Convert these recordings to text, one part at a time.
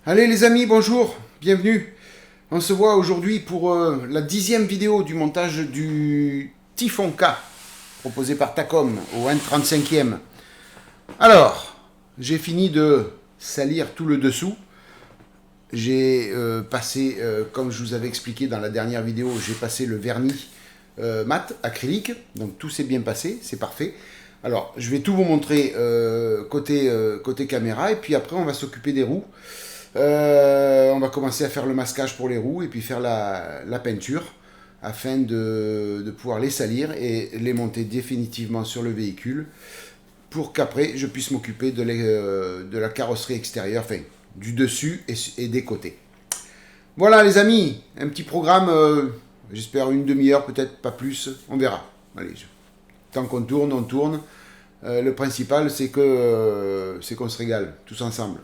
Allez les amis, bonjour, bienvenue. On se voit aujourd'hui pour la 10e vidéo du montage du Typhon K, proposé par Takom au N35e. Alors, j'ai fini de salir tout le dessous. J'ai passé, comme je vous avais expliqué dans la dernière vidéo, j'ai passé le vernis mat acrylique. Donc tout s'est bien passé, c'est parfait. Alors, je vais tout vous montrer côté caméra et puis après on va s'occuper des roues. On va commencer à faire le masquage pour les roues et puis faire la peinture afin de pouvoir les salir et les monter définitivement sur le véhicule pour qu'après je puisse m'occuper de la carrosserie extérieure, enfin du dessus et des côtés. Voilà les amis, un petit programme, j'espère une demi-heure, peut-être pas plus, on verra. Allez, tant qu'on tourne, on tourne. Le principal, c'est qu'on se régale, tous ensemble.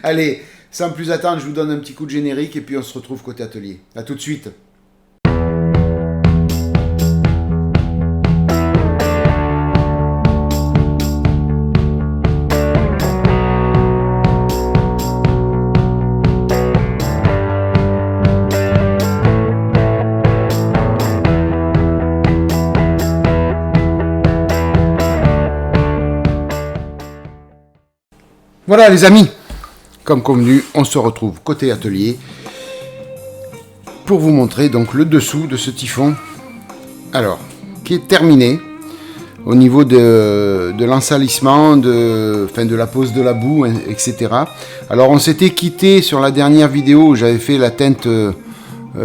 Allez, sans plus attendre, je vous donne un petit coup de générique et puis on se retrouve côté atelier. A tout de suite. Voilà les amis, comme convenu, on se retrouve côté atelier pour vous montrer donc le dessous de ce Typhon, alors qui est terminé au niveau de l'ensalissement, de la pose de la boue, etc. Alors on s'était quitté sur la dernière vidéo où j'avais fait la teinte,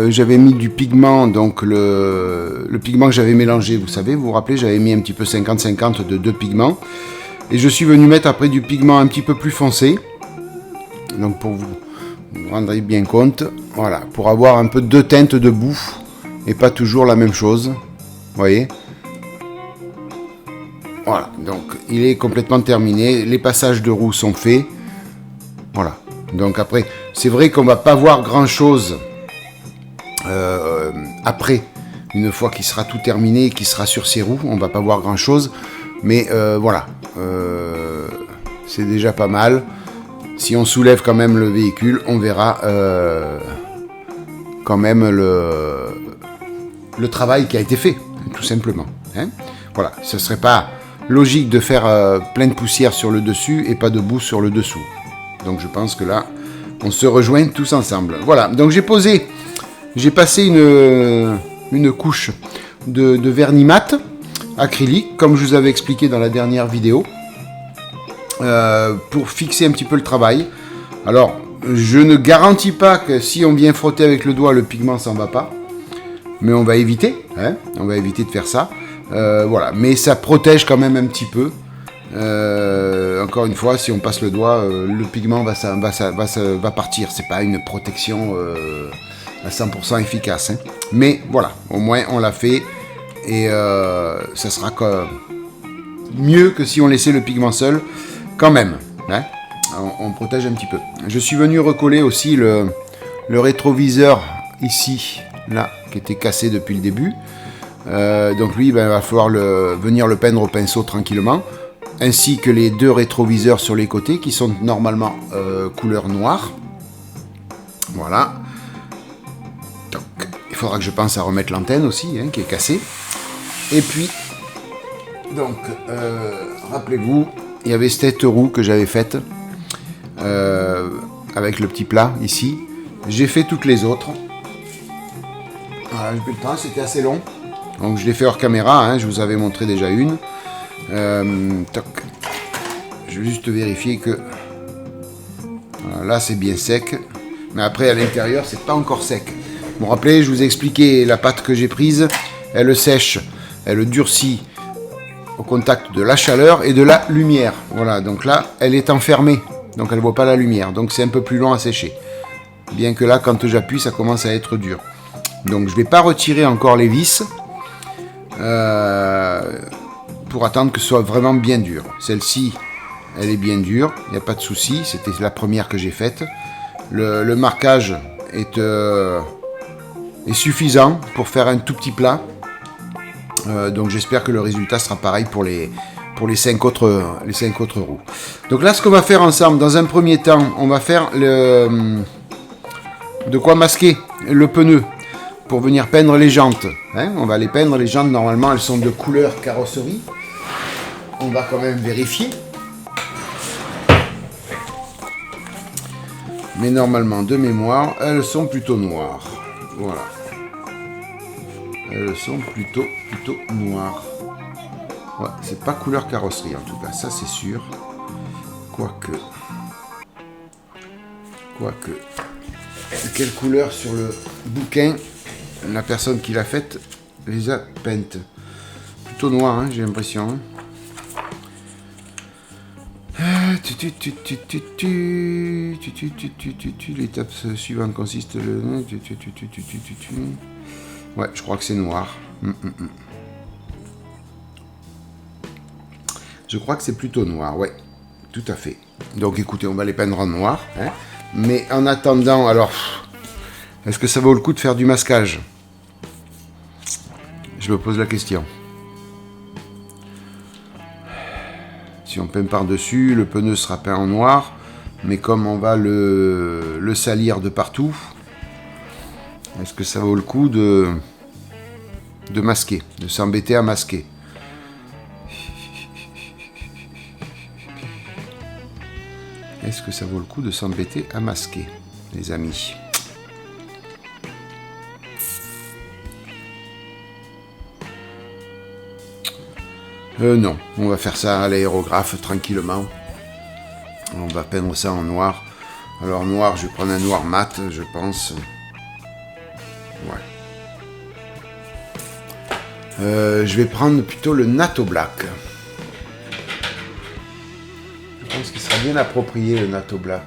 j'avais mis du pigment, donc le pigment que j'avais mélangé, vous savez, vous vous rappelez, j'avais mis un petit peu 50-50 de deux pigments. Et je suis venu mettre après du pigment un petit peu plus foncé. Donc pour vous rendrez bien compte. Voilà, pour avoir un peu deux teintes de boue. Et pas toujours la même chose. Vous voyez. Voilà, donc il est complètement terminé. Les passages de roue sont faits. Voilà. Donc après, c'est vrai qu'on va pas voir grand chose après. Une fois qu'il sera tout terminé et qu'il sera sur ses roues. On va pas voir grand chose. Mais voilà. C'est déjà pas mal. Si on soulève quand même le véhicule, on verra quand même le travail qui a été fait, tout simplement. Hein, voilà, ce serait pas logique de faire plein de poussière sur le dessus et pas de boue sur le dessous. Donc je pense que là, on se rejoint tous ensemble. Voilà, donc j'ai passé une couche de vernis mat acrylique, comme je vous avais expliqué dans la dernière vidéo, pour fixer un petit peu le travail. Alors, je ne garantis pas que si on vient frotter avec le doigt, le pigment s'en va pas, mais on va éviter, hein, on va éviter de faire ça. Voilà, mais ça protège quand même un petit peu. Encore une fois, si on passe le doigt, le pigment va partir. C'est pas une protection à 100% efficace, hein. Mais voilà, au moins on l'a fait. Et ça sera mieux que si on laissait le pigment seul, quand même. Hein, on protège un petit peu. Je suis venu recoller aussi le rétroviseur ici, là, qui était cassé depuis le début. Donc lui, il va falloir venir le peindre au pinceau tranquillement. Ainsi que les deux rétroviseurs sur les côtés, qui sont normalement couleur noire. Voilà. Donc, il faudra que je pense à remettre l'antenne aussi, hein, qui est cassée. Et puis, donc, rappelez-vous, il y avait cette roue que j'avais faite avec le petit plat ici. J'ai fait toutes les autres. Voilà, j'ai plus le temps, c'était assez long. Donc je l'ai fait hors caméra, hein, je vous avais montré déjà une. Toc. Je vais juste vérifier que voilà, là c'est bien sec. Mais après à l'intérieur c'est pas encore sec. Vous vous rappelez, je vous ai expliqué la pâte que j'ai prise. Elle sèche. Elle durcit au contact de la chaleur et de la lumière. Voilà, donc là, elle est enfermée. Donc elle ne voit pas la lumière. Donc c'est un peu plus long à sécher. Bien que là, quand j'appuie, ça commence à être dur. Donc je ne vais pas retirer encore les vis pour attendre que ce soit vraiment bien dur. Celle-ci, elle est bien dure. Il n'y a pas de souci. C'était la première que j'ai faite. Le marquage est suffisant pour faire un tout petit plat. Donc j'espère que le résultat sera pareil pour les pour les 5 autres roues. Donc là, ce qu'on va faire ensemble, dans un premier temps, on va faire de quoi masquer le pneu pour venir peindre les jantes. Hein, on va les peindre, les jantes, normalement, elles sont de couleur carrosserie. On va quand même vérifier. Mais normalement, de mémoire, elles sont plutôt noires. Voilà. Elles sont plutôt noires. Ouais, c'est pas couleur carrosserie en tout cas, ça c'est sûr. Quoique. Quelle couleur sur le bouquin la personne qui l'a faite les a peintes. Plutôt noir, hein, j'ai l'impression. L'étape suivante consiste ouais, je crois que c'est noir. Je crois que c'est plutôt noir, ouais, tout à fait. Donc écoutez, on va les peindre en noir. Hein. Mais en attendant, alors, est-ce que ça vaut le coup de faire du masquage? Je me pose la question. Si on peint par-dessus, le pneu sera peint en noir. Mais comme on va le salir de partout, est-ce que ça vaut le coup de masquer, de s'embêter à masquer? Est-ce que ça vaut le coup de s'embêter à masquer, les amis? Non, on va faire ça à l'aérographe tranquillement. On va peindre ça en noir. Alors noir, je vais prendre un noir mat, je pense. Ouais. Je vais prendre plutôt le Natto Black. Je pense qu'il sera bien approprié le Natto Black.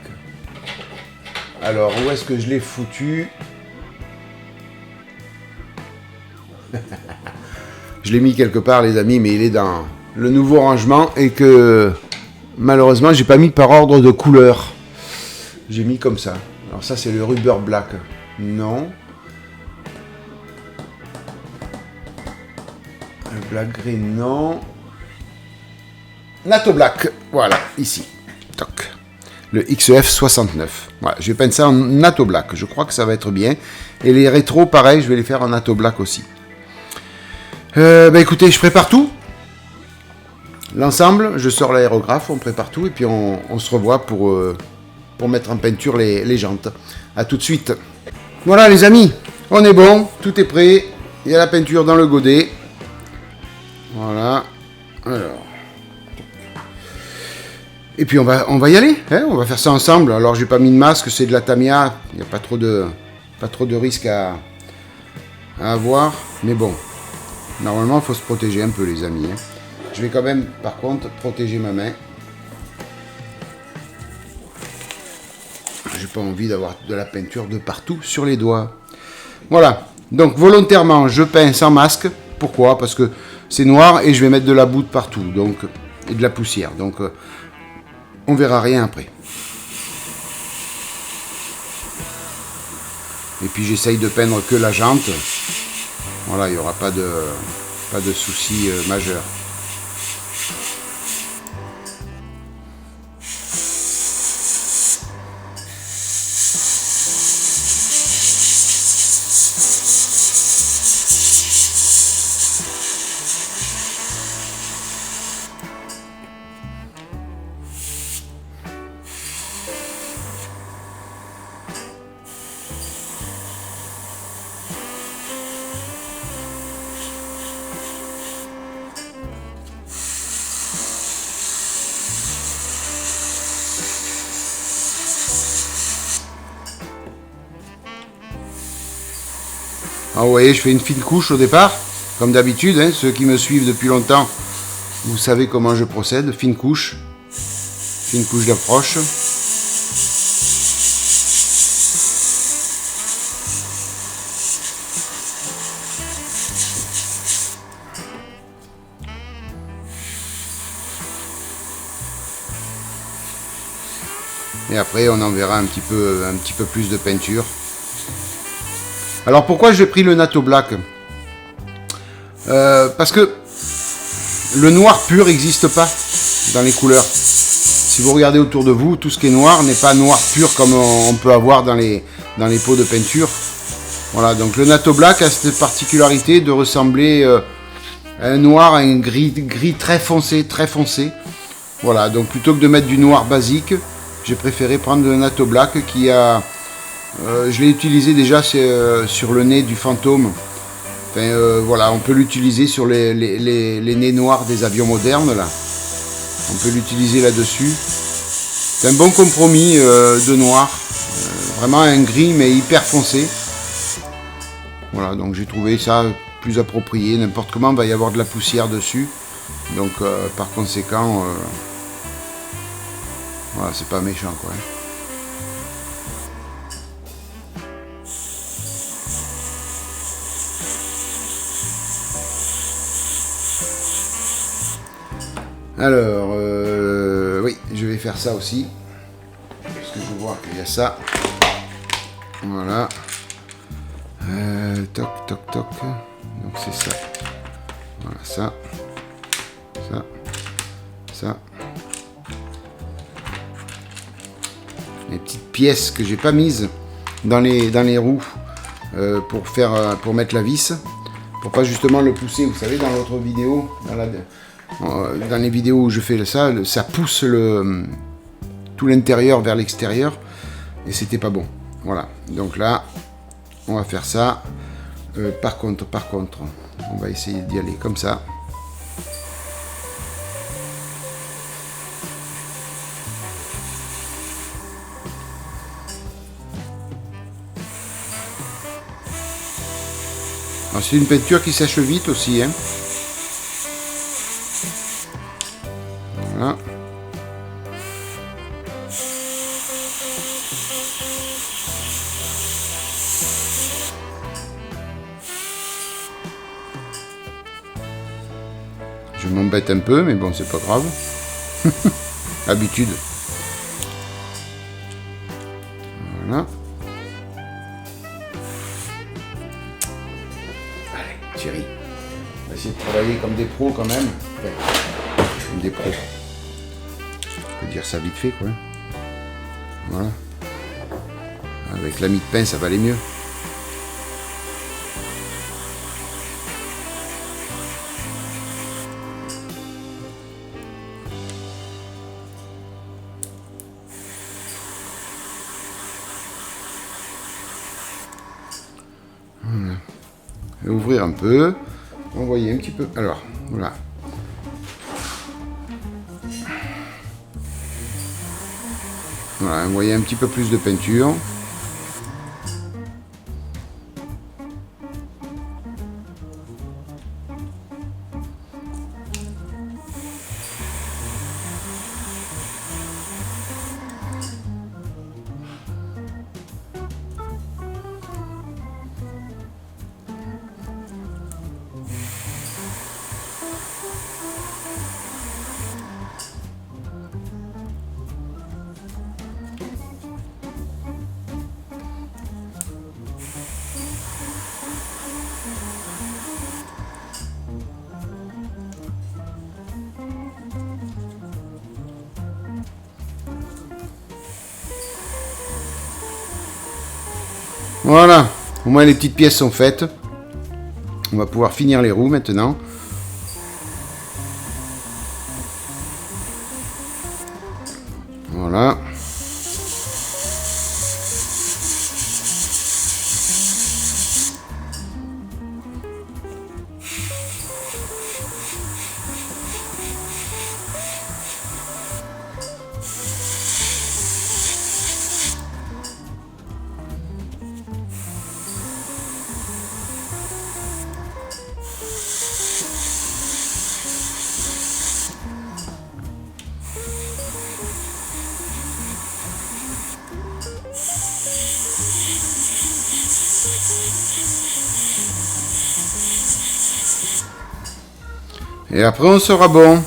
Alors, où est-ce que je l'ai foutu? Je l'ai mis quelque part, les amis, mais il est dans le nouveau rangement et que malheureusement, j'ai pas mis par ordre de couleur. J'ai mis comme ça. Alors ça, c'est le Rubber Black. Non. Le Black Green, non. Natto Black, voilà, ici. Toc. Le XEF 69. Voilà, je vais peindre ça en Natto Black. Je crois que ça va être bien. Et les rétros, pareil, je vais les faire en Natto Black aussi. Écoutez, je prépare tout. L'ensemble, je sors l'aérographe, on prépare tout et puis on se revoit pour mettre en peinture les jantes. A tout de suite. Voilà les amis, on est bon, tout est prêt. Il y a la peinture dans le godet. Voilà. Alors. Et puis on va y aller, hein, on va faire ça ensemble. Alors j'ai pas mis de masque, c'est de la Tamiya, il n'y a pas trop de risque à avoir. Mais bon, normalement il faut se protéger un peu les amis. Hein. Je vais quand même par contre protéger ma main. J'ai pas envie d'avoir de la peinture de partout sur les doigts. Voilà, donc volontairement je peins sans masque. Pourquoi? Parce que c'est noir et je vais mettre de la boue de partout donc, et de la poussière. Donc on verra rien après. Et puis j'essaye de peindre que la jante. Voilà, il n'y aura pas de soucis majeurs. Alors, vous voyez, je fais une fine couche au départ, comme d'habitude. Hein, ceux qui me suivent depuis longtemps, vous savez comment je procède. Fine couche d'approche. Et après, on en verra un petit peu plus de peinture. Alors pourquoi j'ai pris le Natto Black? Parce que le noir pur n'existe pas dans les couleurs. Si vous regardez autour de vous, tout ce qui est noir n'est pas noir pur comme on peut avoir dans les pots de peinture. Voilà, donc le Natto Black a cette particularité de ressembler à un noir, à un gris très foncé, très foncé. Voilà, donc plutôt que de mettre du noir basique, j'ai préféré prendre le Natto Black qui a... je l'ai utilisé déjà sur le nez du fantôme. Enfin, voilà, on peut l'utiliser sur les nez noirs des avions modernes, là. On peut l'utiliser là-dessus. C'est un bon compromis de noir. Vraiment un gris, mais hyper foncé. Voilà, donc j'ai trouvé ça plus approprié. N'importe comment, il va y avoir de la poussière dessus. Donc, par conséquent, voilà, c'est pas méchant, quoi. Alors, oui, je vais faire ça aussi. Parce que je vois qu'il y a ça. Voilà. Toc, toc, toc. Donc c'est ça. Voilà, ça. Ça. Ça. Les petites pièces que j'ai pas mises dans les roues pour mettre la vis. Pour pas justement le pousser. Vous savez, dans l'autre vidéo, dans les vidéos où je fais ça, ça pousse tout l'intérieur vers l'extérieur et c'était pas bon. Voilà, donc là on va faire ça. Par contre, on va essayer d'y aller comme ça. C'est une peinture qui sèche vite aussi, hein. Voilà. Je m'embête un peu, mais bon, c'est pas grave. Habitude. Voilà. Allez, Thierry. On va essayer de travailler comme des pros quand même. Enfin, comme des pros. Je peux dire ça vite fait, quoi. Voilà. Avec la mie de pain, ça va aller mieux. Voilà. Et ouvrir un peu. Envoyer un petit peu. Alors, voilà. Voilà, envoyer un petit peu plus de peinture. Voilà, au moins les petites pièces sont faites. On va pouvoir finir les roues maintenant. Voilà. Et après on sera bon.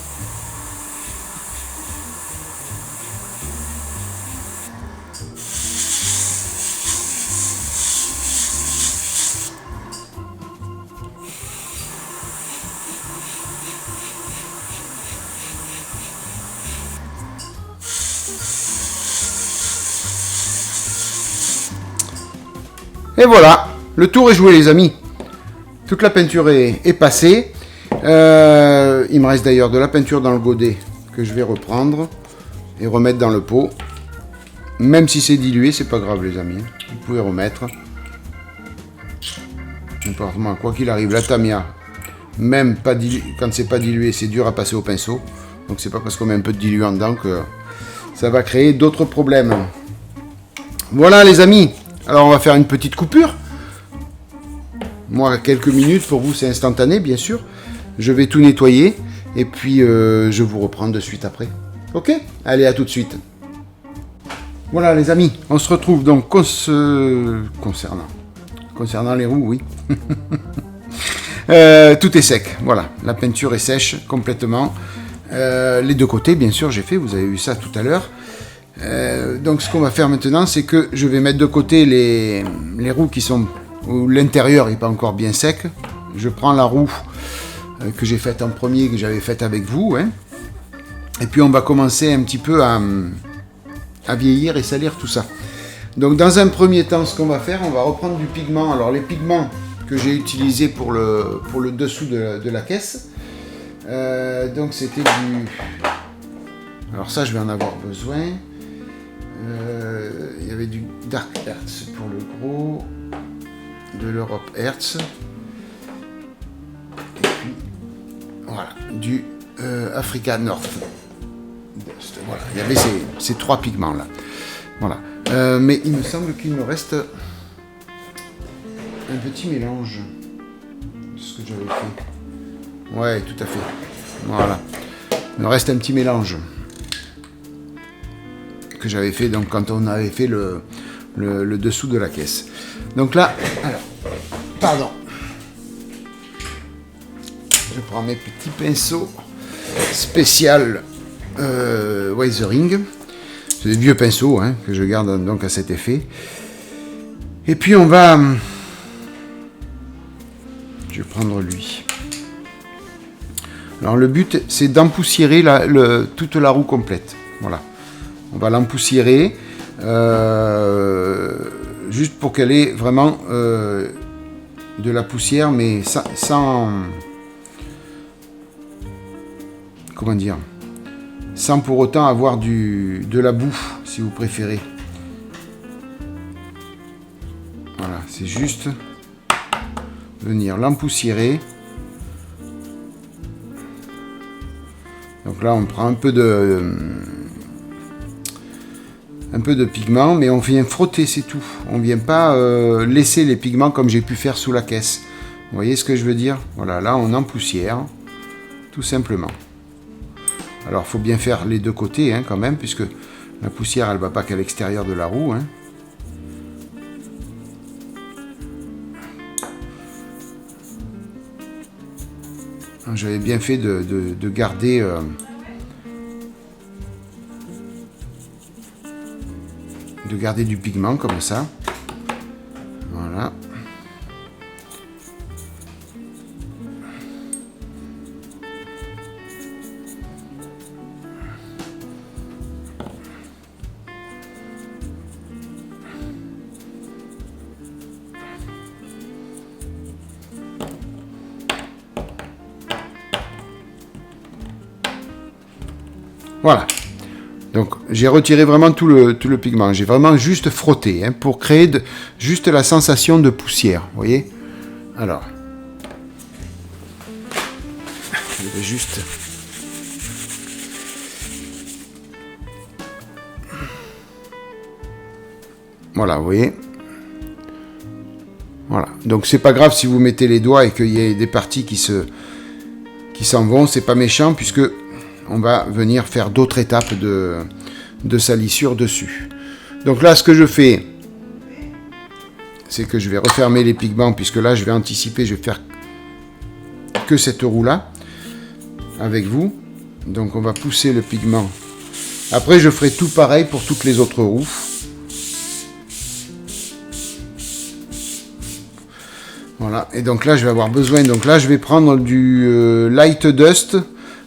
Et voilà, le tour est joué les amis. Toute la peinture est passée. Il me reste d'ailleurs de la peinture dans le godet que je vais reprendre et remettre dans le pot. Même si c'est dilué, c'est pas grave les amis. Vous pouvez remettre. Quoi qu'il arrive, la Tamiya, même pas quand c'est pas dilué, c'est dur à passer au pinceau. Donc c'est pas parce qu'on met un peu de diluant dedans que ça va créer d'autres problèmes. Voilà les amis. Alors on va faire une petite coupure. Moi, quelques minutes, pour vous c'est instantané bien sûr. Je vais tout nettoyer et puis je vous reprends de suite après. Ok? Allez, à tout de suite. Voilà les amis, on se retrouve donc concernant les roues, oui. Tout est sec, voilà, la peinture est sèche complètement. Les deux côtés, bien sûr, j'ai fait, vous avez vu ça tout à l'heure. Donc ce qu'on va faire maintenant, c'est que je vais mettre de côté les roues qui sont où l'intérieur n'est pas encore bien sec. Je prends la roue que j'ai faite en premier, que j'avais faite avec vous, hein. Et puis on va commencer un petit peu à vieillir et salir tout ça. Donc dans un premier temps, ce qu'on va faire, on va reprendre du pigment. Alors les pigments que j'ai utilisés pour le dessous de la caisse, donc c'était du... Alors ça, je vais en avoir besoin. Il y avait du Dark Hertz pour le gros, de l'Europe Hertz, et puis voilà, du Africa North. Voilà, il y avait ces trois pigments là. Voilà. Mais il me semble qu'il me reste un petit mélange de ce que j'avais fait. Ouais, tout à fait. Voilà. Il me reste un petit mélange que j'avais fait donc quand on avait fait le dessous de la caisse. Donc là, alors, pardon. Je prends mes petits pinceaux spécial Weathering. C'est des vieux pinceaux hein, que je garde donc à cet effet. Et puis on va... Je vais prendre lui. Alors le but c'est d'empoussiérer toute la roue complète. Voilà. On va l'empoussiérer juste pour qu'elle ait vraiment de la poussière, mais sans comment dire, sans pour autant avoir de la boue, si vous préférez. Voilà, c'est juste venir l'empoussiérer. Donc là, on prend un peu de pigment, mais on vient frotter, c'est tout. On vient pas laisser les pigments comme j'ai pu faire sous la caisse. Vous voyez ce que je veux dire? Voilà, là, on empoussière, tout simplement. Alors, il faut bien faire les deux côtés, hein, quand même, puisque la poussière, elle ne va pas qu'à l'extérieur de la roue. Hein. J'avais bien fait de garder... de garder du pigment, comme ça. Voilà. Voilà. Donc j'ai retiré vraiment tout le pigment. J'ai vraiment juste frotté hein, pour créer juste la sensation de poussière. Vous voyez? Alors. Je vais juste... Voilà, vous voyez? Voilà. Donc c'est pas grave si vous mettez les doigts et qu'il y ait des parties qui s'en vont. C'est pas méchant puisque... on va venir faire d'autres étapes de salissure dessus. Donc là, ce que je fais, c'est que je vais refermer les pigments, puisque là, je vais anticiper, je vais faire que cette roue-là, avec vous. Donc on va pousser le pigment. Après, je ferai tout pareil pour toutes les autres roues. Voilà, et donc là, je vais avoir besoin, donc là, je vais prendre du Light Dust,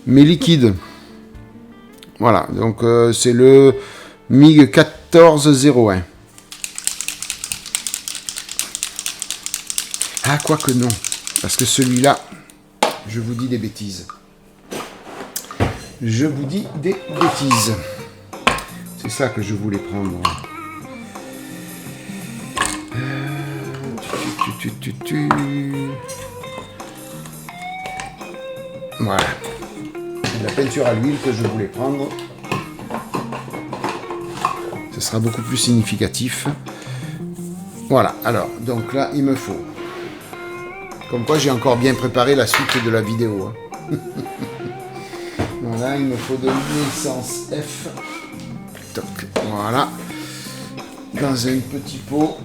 mais liquide. Voilà, donc c'est le MiG 1401. Ah, quoique non. Parce que celui-là, je vous dis des bêtises. Je vous dis des bêtises. C'est ça que je voulais prendre. Voilà. La peinture à l'huile que je voulais prendre. Ce sera beaucoup plus significatif. Voilà. Alors, donc là, il me faut. Comme quoi, j'ai encore bien préparé la suite de la vidéo. Voilà, il me faut de l'essence F. Toc. Voilà. Dans un petit pot.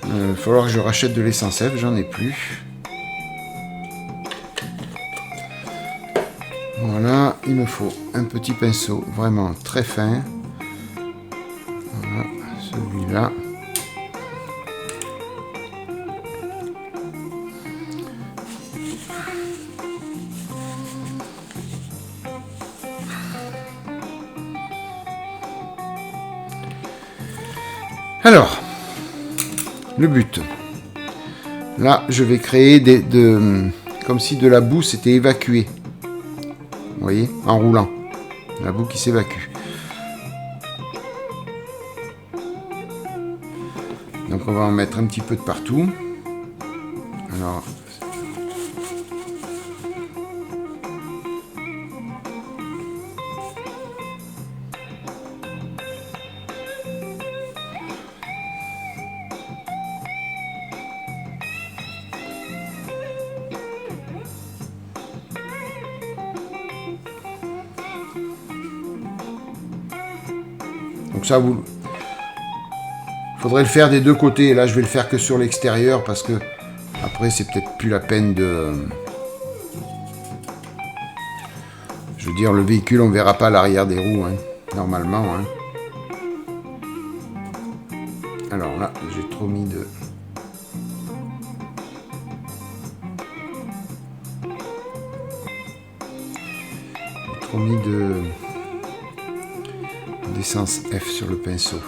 Il va falloir que je rachète de l'essence F, j'en ai plus. Voilà, il me faut un petit pinceau vraiment très fin. Voilà, celui-là. Alors, le but. Là, je vais créer comme si de la boue s'était évacuée. Vous voyez, en roulant. La boue qui s'évacue. Donc on va en mettre un petit peu de partout. Alors, donc ça, vous faudrait le faire des deux côtés. Là, je vais le faire que sur l'extérieur parce que après, c'est peut-être plus la peine de... Je veux dire, le véhicule, on ne verra pas l'arrière des roues, hein, normalement. Hein. Alors là, j'ai trop mis de... d'essence F sur le pinceau.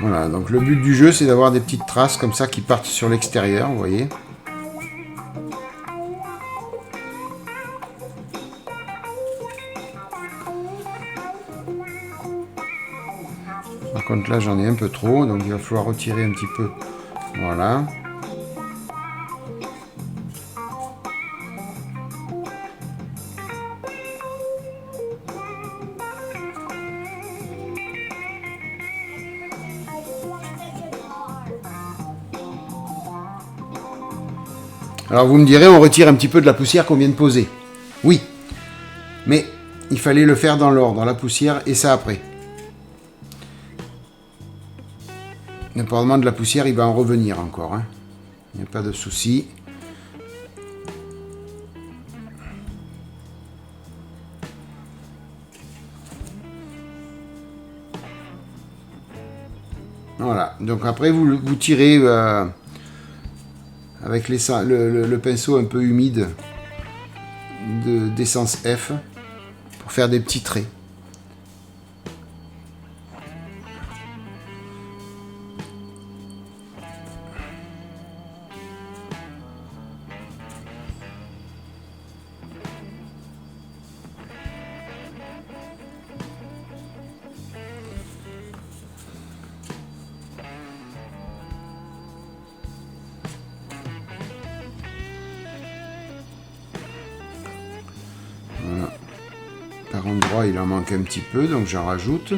Voilà, donc le but du jeu, c'est d'avoir des petites traces comme ça qui partent sur l'extérieur, vous voyez. Par contre, là, j'en ai un peu trop, donc il va falloir retirer un petit peu. Voilà. Alors vous me direz, on retire un petit peu de la poussière qu'on vient de poser. Oui, mais il fallait le faire dans l'ordre, la poussière et ça après. Indépendamment de la poussière, il va en revenir encore. Hein. Il n'y a pas de souci. Voilà, donc après vous tirez... avec le pinceau un peu humide d'essence F pour faire des petits traits. endroit il en manque un petit peu, donc j'en rajoute.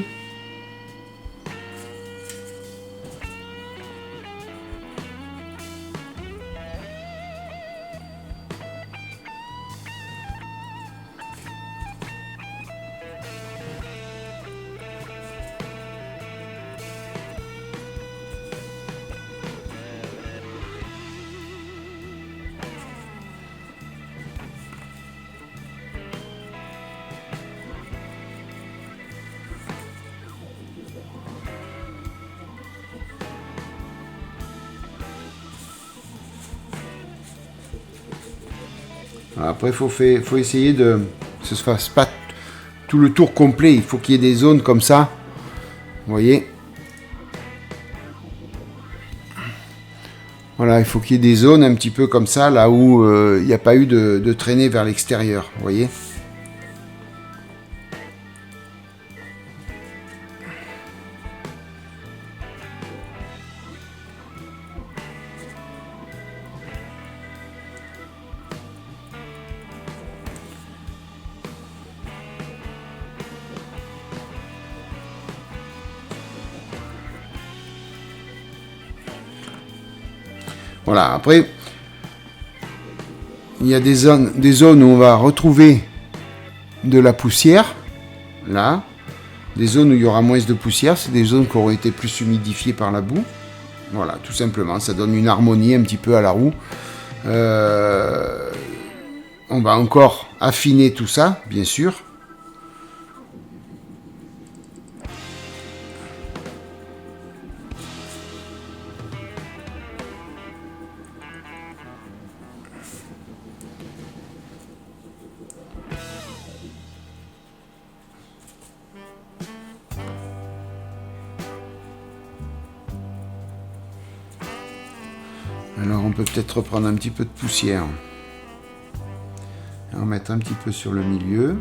Après, il faut essayer de que ce ne se fasse pas tout le tour complet. Il faut qu'il y ait des zones comme ça. Vous voyez? Voilà, il faut qu'il y ait des zones un petit peu comme ça, là où il n'y a pas eu de traînée vers l'extérieur. Vous voyez? Voilà, après, il y a des zones où on va retrouver de la poussière, là. Des zones où il y aura moins de poussière, c'est des zones qui auront été plus humidifiées par la boue. Voilà, tout simplement, ça donne une harmonie un petit peu à la roue. On va encore affiner tout ça, bien sûr. Alors on peut peut-être reprendre un petit peu de poussière et en mettre un petit peu sur le milieu.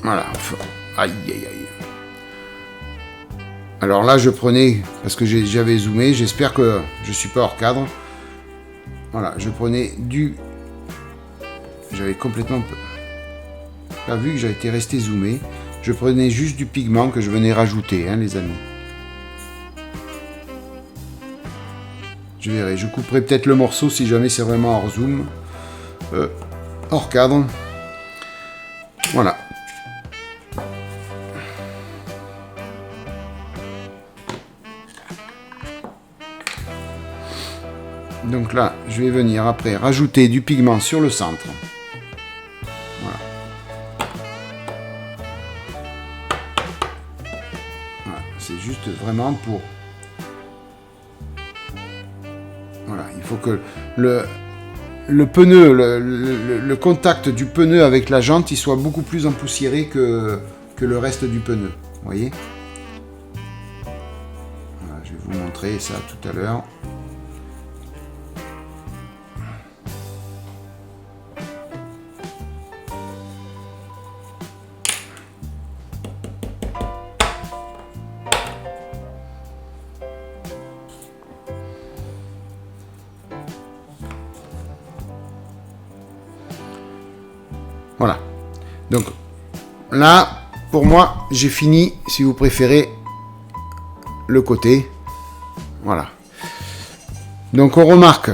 Voilà. Aïe, aïe, aïe. Alors là, je prenais, parce que j'avais zoomé, j'espère que je ne suis pas hors cadre. Voilà, je prenais du... J'avais complètement pas vu que j'avais été resté zoomé. Je prenais juste du pigment que je venais rajouter, hein, les amis. Je verrai, je couperai peut-être le morceau si jamais c'est vraiment hors zoom. Hors cadre. Voilà. Donc là, je vais venir après rajouter du pigment sur le centre. Voilà. Voilà. C'est juste vraiment pour... Voilà, il faut que le pneu, le contact du pneu avec la jante, il soit beaucoup plus empoussiéré que le reste du pneu. Vous voyez? Voilà, je vais vous montrer ça tout à l'heure. Voilà. Donc là, pour moi, j'ai fini, si vous préférez, le côté. Voilà. Donc on remarque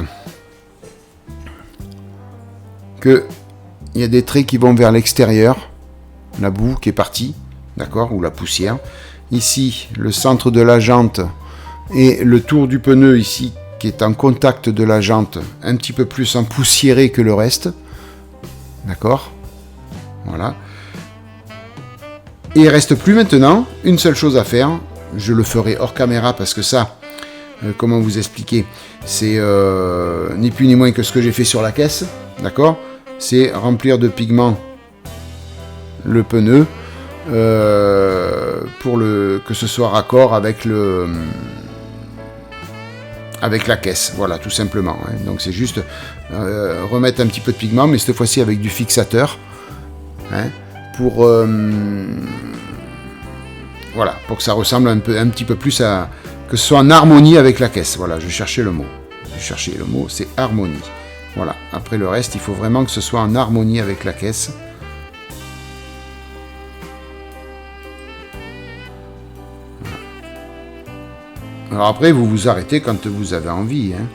que il y a des traits qui vont vers l'extérieur. la boue qui est partie, d'accord, ou la poussière. Ici, le centre de la jante et le tour du pneu ici, qui est en contact de la jante, un petit peu plus empoussiéré que le reste. D'accord? Voilà. Et il ne reste plus maintenant une seule chose à faire. Je le ferai hors caméra parce que ça, comment vous expliquer, c'est ni plus ni moins que ce que j'ai fait sur la caisse. D'accord? C'est remplir de pigments le pneu pour que ce soit raccord avec la caisse, voilà, tout simplement. Hein. Donc c'est juste remettre un petit peu de pigment, mais cette fois-ci avec du fixateur, hein, pour voilà, pour que ça ressemble un petit peu plus à, que ce soit en harmonie avec la caisse. Voilà, je cherchais le mot. C'est harmonie. Voilà. Après le reste, il faut vraiment que ce soit en harmonie avec la caisse. Alors après, vous vous arrêtez quand vous avez envie. Hein.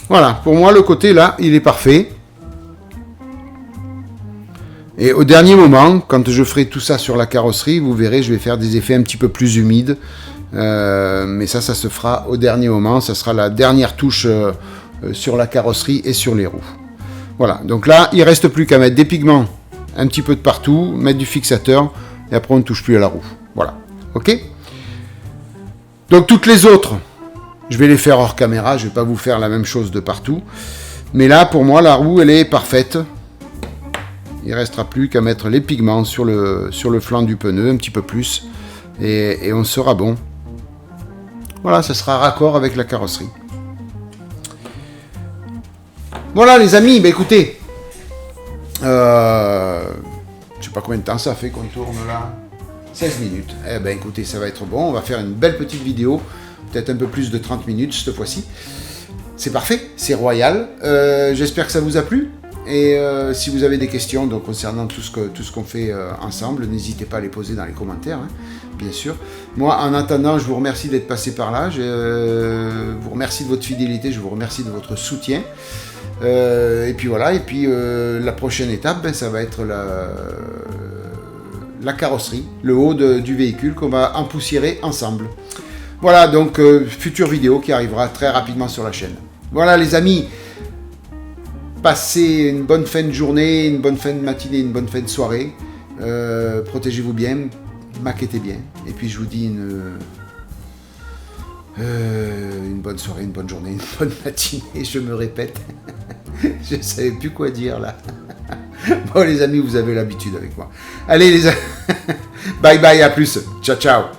Voilà, pour moi, le côté là, il est parfait. Et au dernier moment, quand je ferai tout ça sur la carrosserie, vous verrez, je vais faire des effets un petit peu plus humides. Mais ça se fera au dernier moment. Ça sera la dernière touche sur la carrosserie et sur les roues. Voilà, donc là, il ne reste plus qu'à mettre des pigments un petit peu de partout, mettre du fixateur, et après on ne touche plus à la roue. Voilà, ok? Donc toutes les autres, je vais les faire hors caméra, je ne vais pas vous faire la même chose de partout. Mais là, pour moi, la roue, elle est parfaite. Il ne restera plus qu'à mettre les pigments sur le flanc du pneu, un petit peu plus, et on sera bon. Voilà, ça sera raccord avec la carrosserie. Voilà les amis, bah écoutez, je sais pas combien de temps ça fait qu'on tourne là, 16 minutes. Eh ben écoutez, ça va être bon, on va faire une belle petite vidéo, peut-être un peu plus de 30 minutes cette fois-ci. C'est parfait, c'est royal. J'espère que ça vous a plu. Et si vous avez des questions donc, concernant tout ce qu'on fait ensemble, n'hésitez pas à les poser dans les commentaires, hein, bien sûr. Moi, en attendant, je vous remercie d'être passé par là. Je vous remercie de votre fidélité, je vous remercie de votre soutien. Et puis voilà, et puis la prochaine étape, ben, ça va être la carrosserie, le haut du véhicule qu'on va empoussiérer ensemble. Voilà, donc future vidéo qui arrivera très rapidement sur la chaîne. Voilà les amis. Passez une bonne fin de journée, une bonne fin de matinée, une bonne fin de soirée. Protégez-vous bien, maquettez bien. Et puis je vous dis une bonne soirée, une bonne journée, une bonne matinée. Je me répète. Je ne savais plus quoi dire là. Bon les amis, vous avez l'habitude avec moi. Allez les amis. Bye bye, à plus. Ciao ciao.